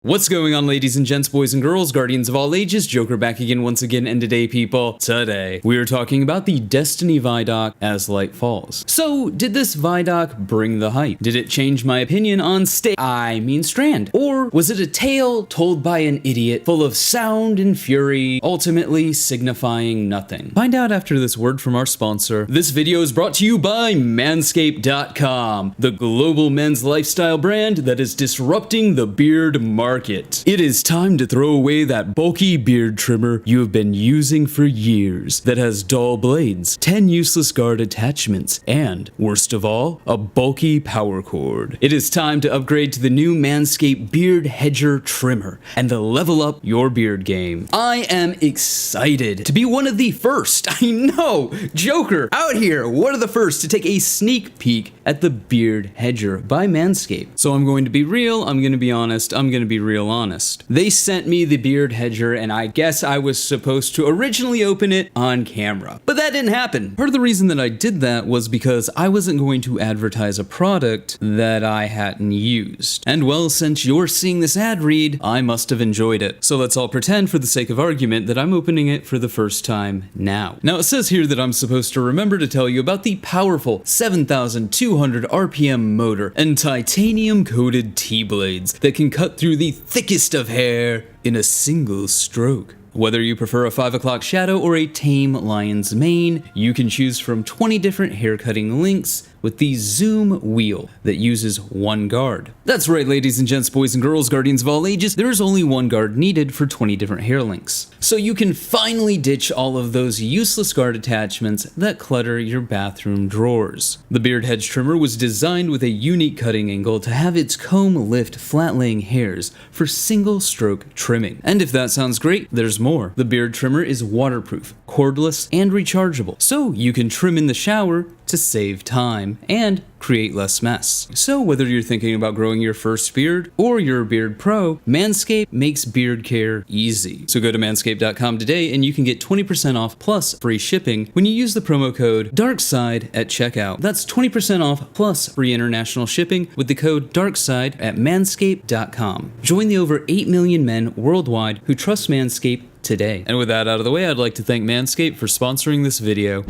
What's going on, ladies and gents, boys and girls, guardians of all ages? Joker back again once again, and today we are talking about the Destiny Vidoc as light falls. So, did this Vidoc bring the hype? Did it change my opinion on Strand? Or was it a tale told by an idiot full of sound and fury, ultimately signifying nothing? Find out after this word from our sponsor. This video is brought to you by Manscaped.com, the global men's lifestyle brand that is disrupting the beard market. It is time to throw away that bulky beard trimmer you have been using for years that has dull blades, 10 useless guard attachments, and, worst of all, a bulky power cord. It is time to upgrade to the new Manscaped Beard Hedger Trimmer and to level up your beard game. I am excited to be one of the first, I know, Joker, out here, one of the first to take a sneak peek at the Beard Hedger by Manscaped. So I'm going to be real, I'm going to be honest, I'm going to be real honest. They sent me the Beard Hedger and I guess I was supposed to originally open it on camera. But that didn't happen. Part of the reason that I did that was because I wasn't going to advertise a product that I hadn't used. And well, since you're seeing this ad read, I must have enjoyed it. So let's all pretend for the sake of argument that I'm opening it for the first time now. Now it says here that I'm supposed to remember to tell you about the powerful 7,200 RPM motor and titanium coated T-blades that can cut through the thickest of hair in a single stroke. Whether you prefer a 5 o'clock shadow or a tame lion's mane, you can choose from 20 different haircutting lengths with the zoom wheel that uses one guard. That's right, ladies and gents, boys and girls, guardians of all ages, there is only one guard needed for 20 different hair lengths. So you can finally ditch all of those useless guard attachments that clutter your bathroom drawers. The Beard Hedge Trimmer was designed with a unique cutting angle to have its comb lift flat-laying hairs for single stroke trimming. And if that sounds great, there's more. The Beard Trimmer is waterproof, cordless, and rechargeable, so you can trim in the shower to save time and create less mess. So whether you're thinking about growing your first beard or you're a beard pro, Manscaped makes beard care easy. So go to manscaped.com today and you can get 20% off plus free shipping when you use the promo code DARKSIDE at checkout. That's 20% off plus free international shipping with the code DARKSIDE at manscaped.com. Join the over 8 million men worldwide who trust Manscaped today. And with that out of the way, I'd like to thank Manscaped for sponsoring this video.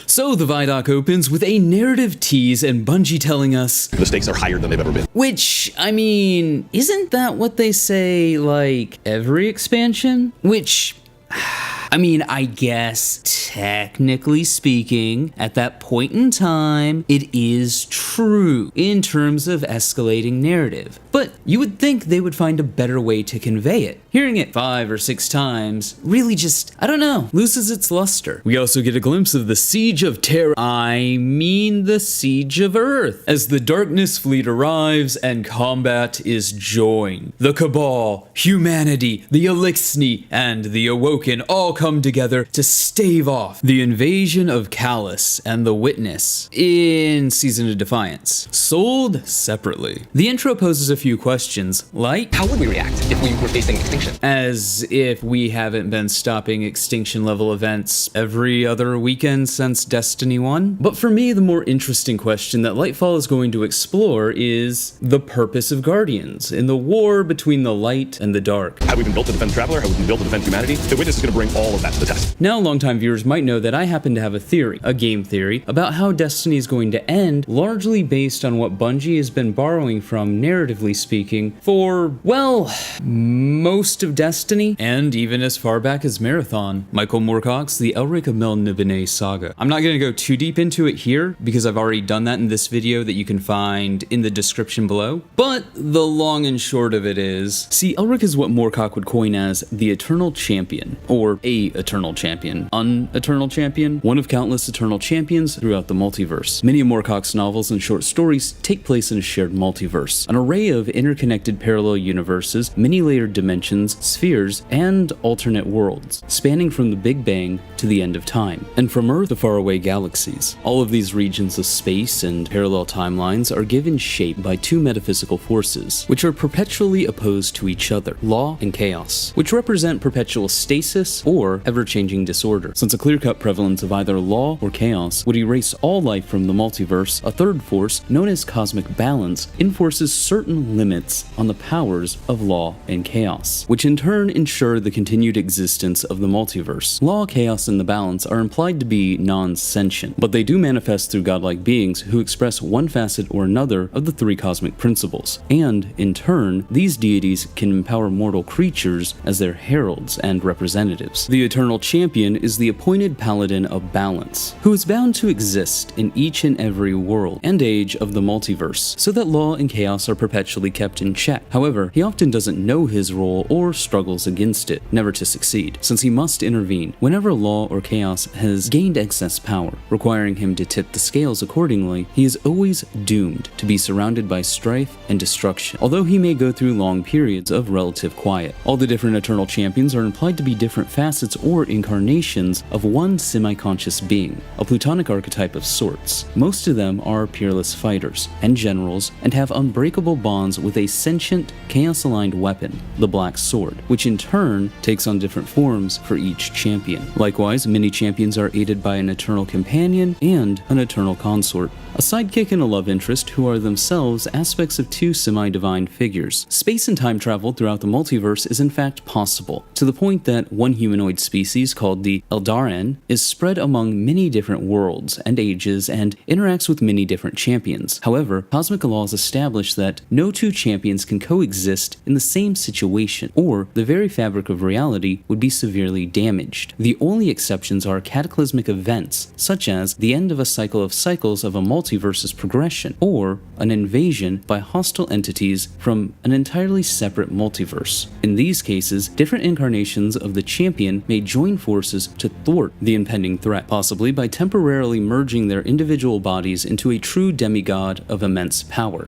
So the Vidoc opens with a narrative tease and Bungie telling us the stakes are higher than they've ever been. Which, I mean, isn't that what they say, like, every expansion? Which, I mean, I guess, technically speaking, at that point in time, it is true in terms of escalating narrative. But you would think they would find a better way to convey it. Hearing it 5 or 6 times really just, I don't know, loses its luster. We also get a glimpse of the Siege of Terra, the Siege of Earth, as the Darkness Fleet arrives and combat is joined. The Cabal, humanity, the Elixni, and the Awoken all come together to stave off the invasion of Callus and the Witness in Season of Defiance, sold separately. The intro poses a few questions, like, how would we react if we were facing extinction? As if we haven't been stopping extinction level events every other weekend since Destiny 1. But for me, the more interesting question that Lightfall is going to explore is the purpose of Guardians in the war between the light and the dark. Have we been built to defend the Traveler? Have we been built to defend humanity? The Witness is going to bring all of that to the test. Now, longtime viewers might know that I happen to have a theory, a game theory, about how Destiny is going to end, largely based on what Bungie has been borrowing from, narratively speaking, for, well, most of Destiny, and even as far back as Marathon. Michael Moorcock's The Elric of Melniboné saga. I'm not going to go too deep into it here, because I've already done that in this video that you can find in the description below, but the long and short of it is, see, Elric is what Moorcock would coin as the Eternal Champion, or a Eternal Champion, un-Eternal Champion, one of countless Eternal Champions throughout the multiverse. Many of Moorcock's novels and short stories take place in a shared multiverse, an array of interconnected parallel universes, many layered dimensions, dimensions, spheres, and alternate worlds, spanning from the Big Bang to the end of time, and from Earth to faraway galaxies. All of these regions of space and parallel timelines are given shape by two metaphysical forces, which are perpetually opposed to each other, law and chaos, which represent perpetual stasis or ever-changing disorder. Since a clear-cut prevalence of either law or chaos would erase all life from the multiverse, a third force, known as cosmic balance, enforces certain limits on the powers of law and chaos, which in turn ensure the continued existence of the multiverse. Law, chaos, and the balance are implied to be non-sentient, but they do manifest through godlike beings who express one facet or another of the three cosmic principles, and, in turn, these deities can empower mortal creatures as their heralds and representatives. The Eternal Champion is the appointed paladin of balance, who is bound to exist in each and every world and age of the multiverse, so that law and chaos are perpetually kept in check. However, he often doesn't know his role or struggles against it, never to succeed, since he must intervene whenever law or chaos has gained excess power, requiring him to tip the scales accordingly. He is always doomed to be surrounded by strife and destruction, although he may go through long periods of relative quiet. All the different Eternal Champions are implied to be different facets or incarnations of one semi-conscious being, a plutonic archetype of sorts. Most of them are peerless fighters and generals and have unbreakable bonds with a sentient, chaos-aligned weapon, the Black Sword, which in turn takes on different forms for each champion. Likewise, many champions are aided by an eternal companion and an eternal consort, a sidekick and a love interest who are themselves aspects of two semi-divine figures. Space and time travel throughout the multiverse is in fact possible, to the point that one humanoid species called the Eldarin is spread among many different worlds and ages and interacts with many different champions. However, cosmic laws establish that no two champions can coexist in the same situation, or the very fabric of reality would be severely damaged. The only exceptions are cataclysmic events, such as the end of a cycle of cycles of a multiverse's progression, or an invasion by hostile entities from an entirely separate multiverse. In these cases, different incarnations of the champion may join forces to thwart the impending threat, possibly by temporarily merging their individual bodies into a true demigod of immense power.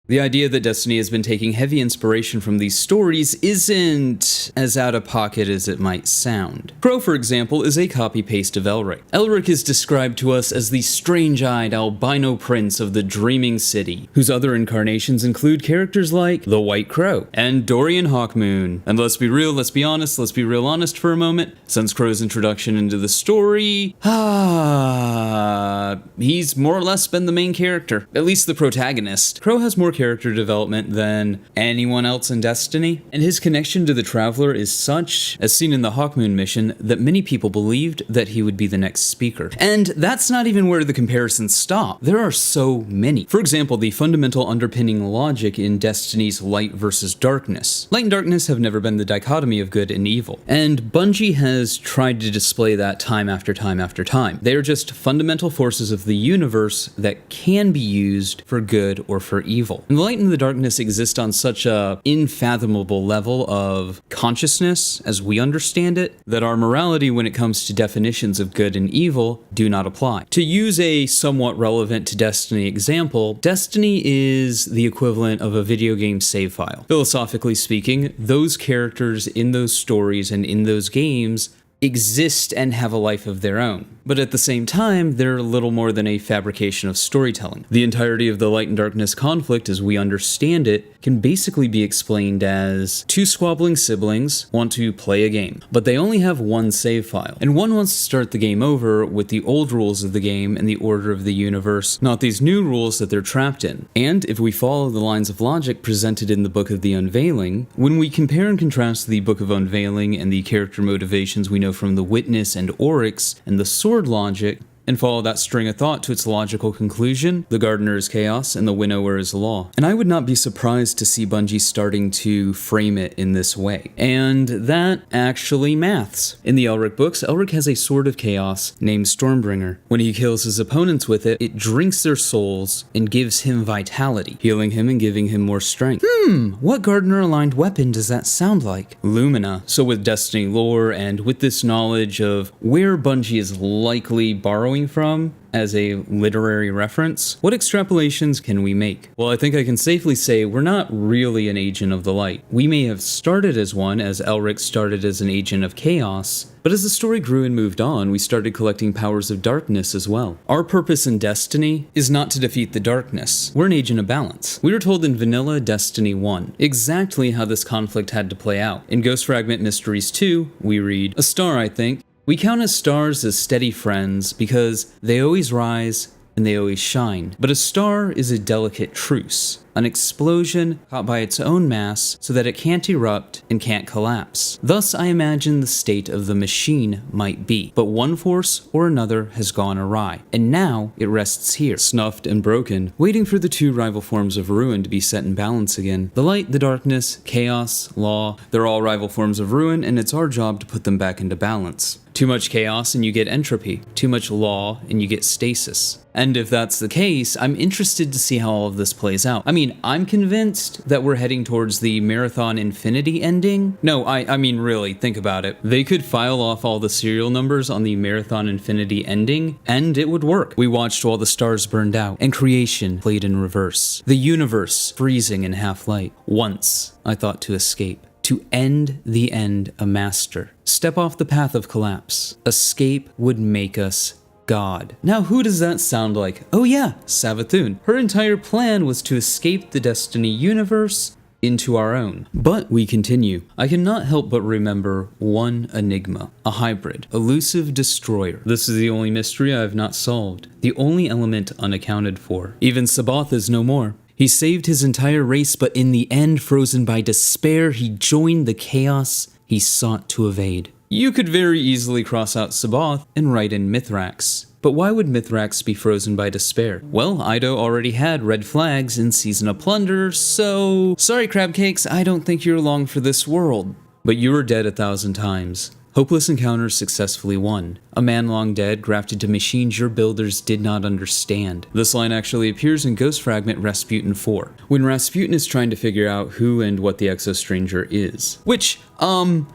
The idea that Destiny has been taking heavy inspiration from these stories isn't as out of pocket as it might sound. Crow, for example, is a copy-paste of Elric. Elric is described to us as the strange-eyed albino prince of the Dreaming City, whose other incarnations include characters like the White Crow and Dorian Hawkmoon. And let's be real, let's be honest, let's be real honest for a moment. Since Crow's introduction into the story, he's more or less been the main character, at least the protagonist. Crow has more character development than anyone else in Destiny, and his connection to the Traveler is such, as seen in the Hawkmoon mission, that many people believed that he would be the next speaker. And that's not even where the comparisons stop. There are so many. For example, the fundamental underpinning logic in Destiny's light versus darkness. Light and darkness have never been the dichotomy of good and evil, and Bungie has tried to display that time after time after time. They are just fundamental forces of the universe that can be used for good or for evil. And the light and the darkness exist on such a unfathomable level of consciousness, as we understand it, that our morality when it comes to definitions of good and evil do not apply. To use a somewhat relevant to Destiny example, Destiny is the equivalent of a video game save file. Philosophically speaking, those characters in those stories and in those games exist and have a life of their own. But at the same time, they're little more than a fabrication of storytelling. The entirety of the light and darkness conflict, as we understand it, can basically be explained as two squabbling siblings want to play a game, but they only have one save file, and one wants to start the game over with the old rules of the game and the order of the universe, not these new rules that they're trapped in. And if we follow the lines of logic presented in the Book of the Unveiling, when we compare and contrast the Book of Unveiling and the character motivations we know from the Witness and Oryx and the Sword logic, and follow that string of thought to its logical conclusion, the gardener is chaos and the winnower is law. And I would not be surprised to see Bungie starting to frame it in this way. And that actually maths. In the Elric books, Elric has a sword of chaos named Stormbringer. When he kills his opponents with it, it drinks their souls and gives him vitality, healing him and giving him more strength. What gardener-aligned weapon does that sound like? Lumina. So with Destiny lore and with this knowledge of where Bungie is likely borrowing borrowing from as a literary reference, what extrapolations can we make? Well, I think I can safely say we're not really an agent of the light. We may have started as one, as Elric started as an agent of chaos, but as the story grew and moved on, we started collecting powers of darkness as well. Our purpose in Destiny is not to defeat the darkness. We're an agent of balance. We were told in vanilla Destiny 1 exactly how this conflict had to play out. In Ghost Fragment Mysteries 2, we read, "A star, I think. We count as stars as steady friends because they always rise and they always shine. But a star is a delicate truce, an explosion caught by its own mass so that it can't erupt and can't collapse. Thus I imagine the state of the machine might be. But one force or another has gone awry, and now it rests here, snuffed and broken, waiting for the two rival forms of ruin to be set in balance again. The light, the darkness, chaos, law, they're all rival forms of ruin, and it's our job to put them back into balance. Too much chaos and you get entropy. Too much law and you get stasis. And if that's the case, I'm interested to see how all of this plays out. I mean, I'm convinced that we're heading towards the Marathon Infinity ending. No, I mean really, think about it. They could file off all the serial numbers on the Marathon Infinity ending, and it would work. We watched while the stars burned out, and creation played in reverse. The universe freezing in half-light. Once, I thought to escape. To end the end a master. Step off the path of collapse. Escape would make us God. Now who does that sound like? Oh yeah, Savathun. Her entire plan was to escape the Destiny universe into our own. But we continue. I cannot help but remember one enigma. A hybrid. Elusive destroyer. This is the only mystery I have not solved. The only element unaccounted for. Even Sabaoth is no more. He saved his entire race, but in the end, frozen by despair, he joined the chaos he sought to evade. You could very easily cross out Sabaoth and write in Mithrax. But why would Mithrax be frozen by despair? Well, Ido already had red flags in Season of Plunder, so... Sorry, Crabcakes, I don't think you're long for this world. But you were dead 1,000 times. Hopeless encounters successfully won. A man long dead, grafted to machines your builders did not understand. This line actually appears in Ghost Fragment Rasputin 4, when Rasputin is trying to figure out who and what the Exostranger is. Which,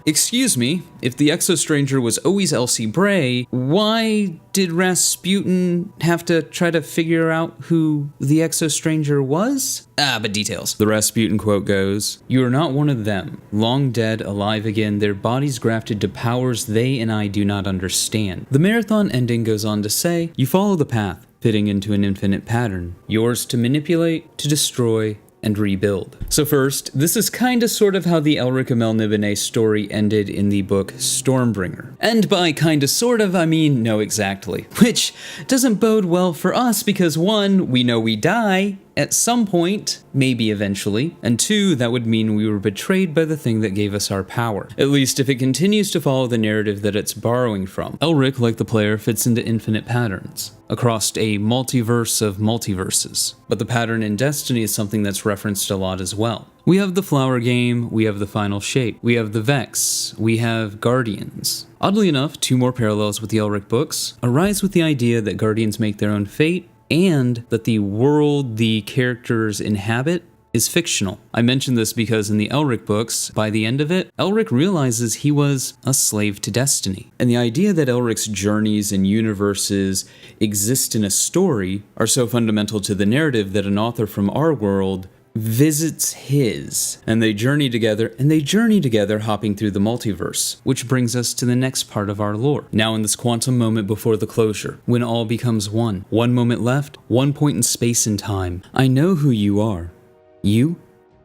excuse me, if the Exostranger was always Elsie Bray, why did Rasputin have to try to figure out who the Exostranger was? But details. The Rasputin quote goes, "You are not one of them, long dead, alive again, their bodies grafted to powers they and I do not understand." The marathon ending goes on to say, "You follow the path, fitting into an infinite pattern, yours to manipulate, to destroy, and rebuild." So first, this is kinda sort of how the Elric Melnibone story ended in the book Stormbringer. And by kinda sort of, I mean no exactly. Which doesn't bode well for us because one, we know we die at some point, maybe eventually, and two, that would mean we were betrayed by the thing that gave us our power. At least if it continues to follow the narrative that it's borrowing from. Elric, like the player, fits into infinite patterns, across a multiverse of multiverses. But the pattern in Destiny is something that's referenced a lot as well. We have the Flower Game, we have the Final Shape, we have the Vex, we have Guardians. Oddly enough, two more parallels with the Elric books arise with the idea that Guardians make their own fate, and that the world the characters inhabit is fictional. I mention this because in the Elric books, by the end of it, Elric realizes he was a slave to destiny. And the idea that Elric's journeys and universes exist in a story are so fundamental to the narrative that an author from our world visits his, and they journey together, hopping through the multiverse, which brings us to the next part of our lore. Now in this quantum moment before the closure, when all becomes one moment left, one point in space and time, I know who you are. You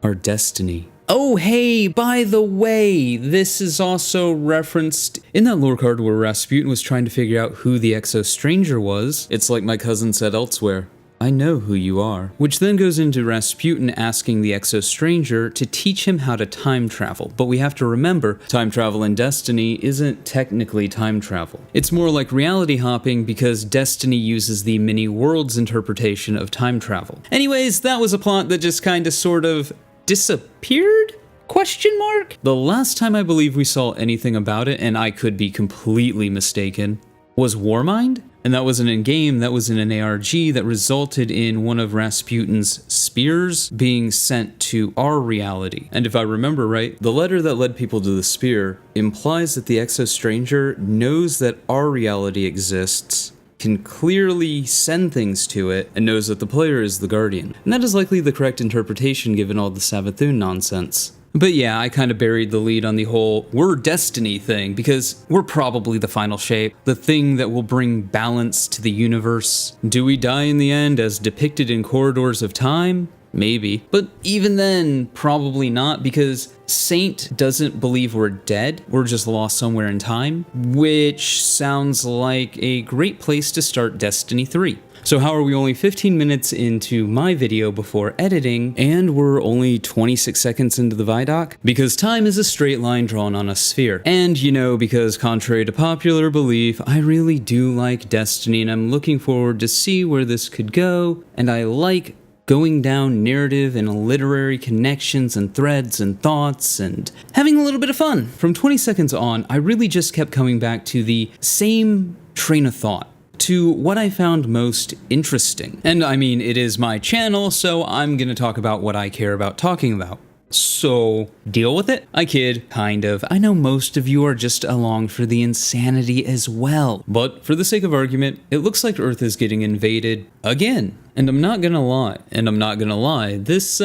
are Destiny. Oh hey, by the way, this is also referenced in that lore card where Rasputin was trying to figure out who the Exostranger was. It's like my cousin said elsewhere, I know who you are. Which then goes into Rasputin asking the Exostranger to teach him how to time travel. But we have to remember, time travel in Destiny isn't technically time travel. It's more like reality hopping because Destiny uses the many worlds interpretation of time travel. Anyways, that was a plot that just kinda sort of disappeared? Question mark? The last time I believe we saw anything about it, and I could be completely mistaken, was Warmind? And that wasn't in-game, that was in an ARG that resulted in one of Rasputin's spears being sent to our reality. And if I remember right, the letter that led people to the spear implies that the Exostranger knows that our reality exists, can clearly send things to it and knows that the player is the Guardian. And that is likely the correct interpretation given all the Savathûn nonsense. But yeah, I kind of buried the lead on the whole we're Destiny thing because we're probably the final shape, the thing that will bring balance to the universe. Do we die in the end as depicted in Corridors of Time? Maybe. But even then, probably not, because Saint doesn't believe we're dead, we're just lost somewhere in time, which sounds like a great place to start Destiny 3. So how are we only 15 minutes into my video before editing, and we're only 26 seconds into the Vidoc? Because time is a straight line drawn on a sphere. And you know, because contrary to popular belief, I really do like Destiny, and I'm looking forward to see where this could go, and I like going down narrative and literary connections and threads and thoughts and having a little bit of fun. From 20 seconds on, I really just kept coming back to the same train of thought, to what I found most interesting. And I mean, it is my channel, so I'm gonna talk about what I care about talking about. So, deal with it? I kid, kind of. I know most of you are just along for the insanity as well. But for the sake of argument, it looks like Earth is getting invaded again. And I'm not gonna lie, this,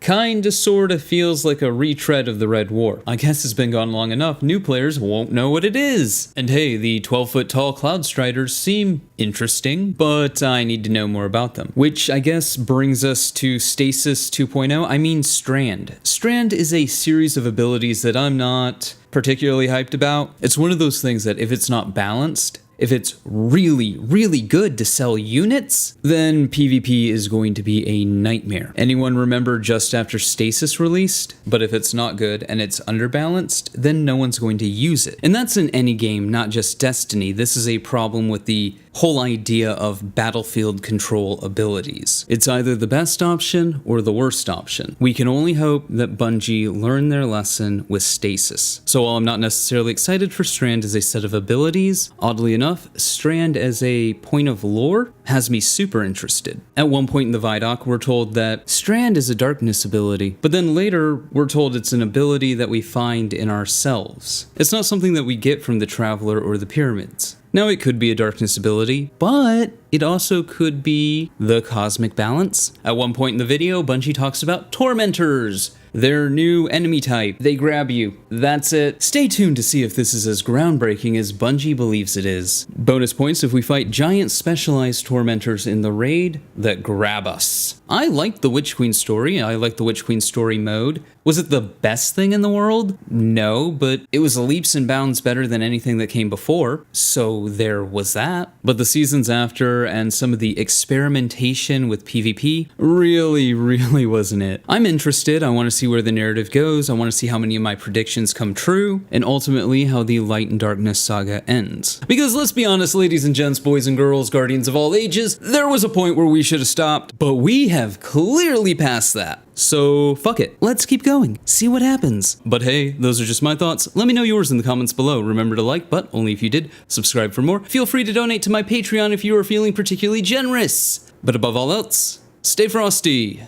kinda sorta feels like a retread of the Red War. I guess it's been gone long enough, new players won't know what it is. And hey, the 12-foot tall Cloud Striders seem interesting, but I need to know more about them. Which I guess brings us to Stasis 2.0, I mean Strand. Strand is a series of abilities that I'm not particularly hyped about. It's one of those things that if it's not balanced, if it's really, really good to sell units, then PvP is going to be a nightmare. Anyone remember just after Stasis released? But if it's not good and it's underbalanced, then no one's going to use it. And that's in any game, not just Destiny. This is a problem with the whole idea of battlefield control abilities. It's either the best option or the worst option. We can only hope that Bungie learned their lesson with Stasis. So while I'm not necessarily excited for Strand as a set of abilities, oddly enough, Strand as a point of lore has me super interested. At one point in the Vidoc, we're told that Strand is a darkness ability, but then later we're told it's an ability that we find in ourselves. It's not something that we get from the Traveler or the Pyramids. Now, it could be a darkness ability, but it also could be the cosmic balance. At one point in the video, Bungie talks about Tormentors, their new enemy type. They grab you. That's it. Stay tuned to see if this is as groundbreaking as Bungie believes it is. Bonus points if we fight giant specialized Tormentors in the raid that grab us. I liked the Witch Queen story. I liked the Witch Queen story mode. Was it the best thing in the world? No, but it was leaps and bounds better than anything that came before, so there was that. But the seasons after and some of the experimentation with PvP really wasn't it. I'm interested. I want to see where the narrative goes. I want to see how many of my predictions come true, and ultimately how the Light and Darkness saga ends. Because let's be honest, ladies and gents, boys and girls, guardians of all ages, there was a point where we should have stopped, but we have clearly passed that. So fuck it, let's keep going, see what happens. But hey, those are just my thoughts. Let me know yours in the comments below. Remember to like, but only if you did. Subscribe for more. Feel free to donate to my Patreon if you are feeling particularly generous. But above all else, stay frosty.